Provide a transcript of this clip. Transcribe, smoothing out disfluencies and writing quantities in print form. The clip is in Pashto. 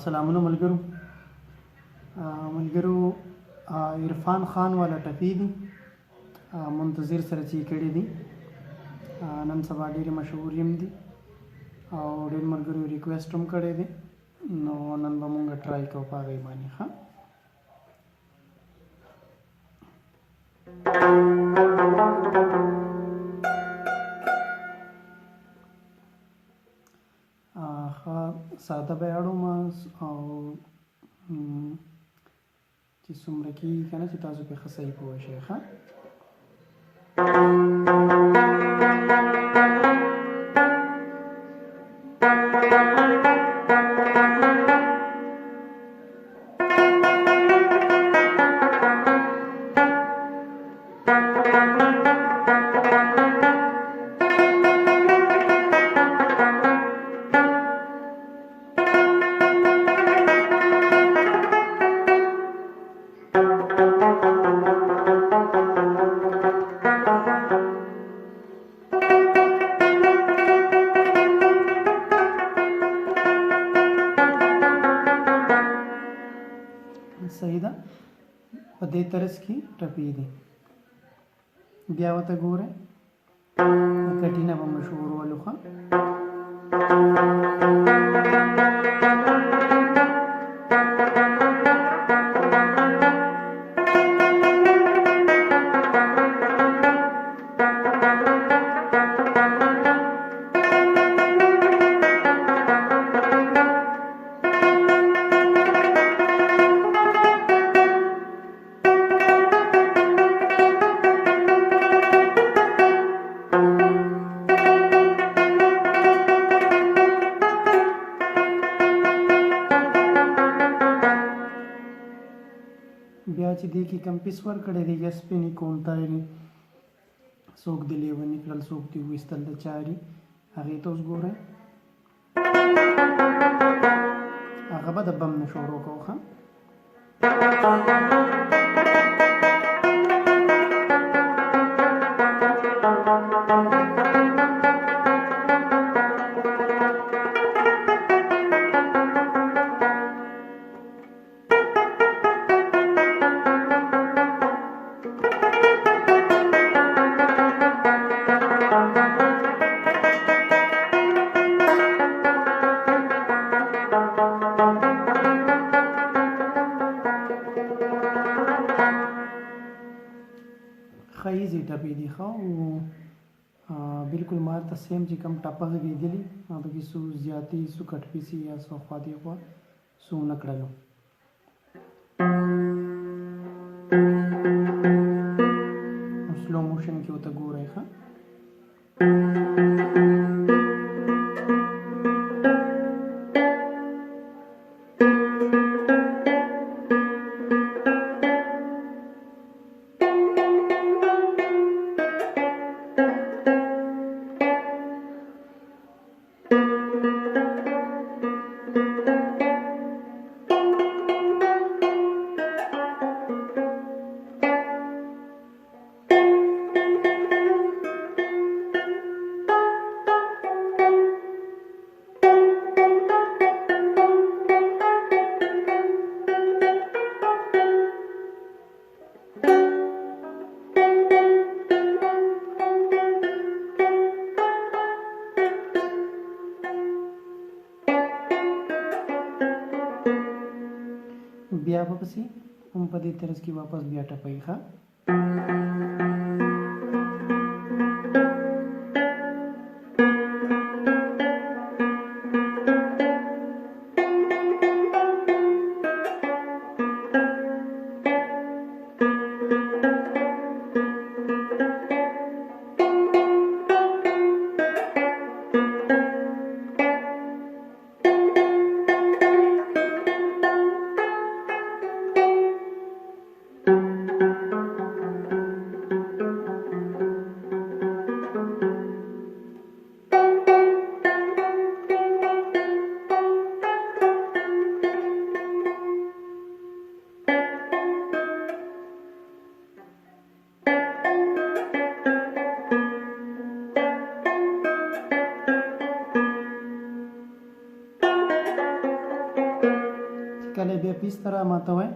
سلامونه ملګرو. عرفان خان والا ټپي دي، منتظر سره چې کړي دي. نن سبا ډېرې مشهور هم دي او ډېر ملګرو ریکویسټ هم کړی دی، نو نن به مونږ ټرای کوو په هغې باندې. ساده به اړوم او چې څومره کېږي که نه چې تاسو پرې ښه صحیح پوه شئ. صحیح ده، په دې طرز کې ټپي دي. بیا ورته ګورئ، کټینه به مشهور ولو. بیا چې دې کې کم پیس ورکړی دی، یس پې نیکونتایري، څوک د لیوني کړل، څوک دې ویستل د چاري، هغې ته اوس ګورئ. هغه به د بم نه شروع کوو. ښه ایزي ټپي دي، ښه بلکل ما ته سیم چې کوم ټپه غږېدلي هغه کې څو زیاتې څو کټ پیسي یا څو خوا دې خوا څو نه کړلو. سلو موشن کې ورته ګورئ. بیا به پسې هم په دې طرز کې واپس بیا ټپوي. کله بیا پیس ته را ماتوئ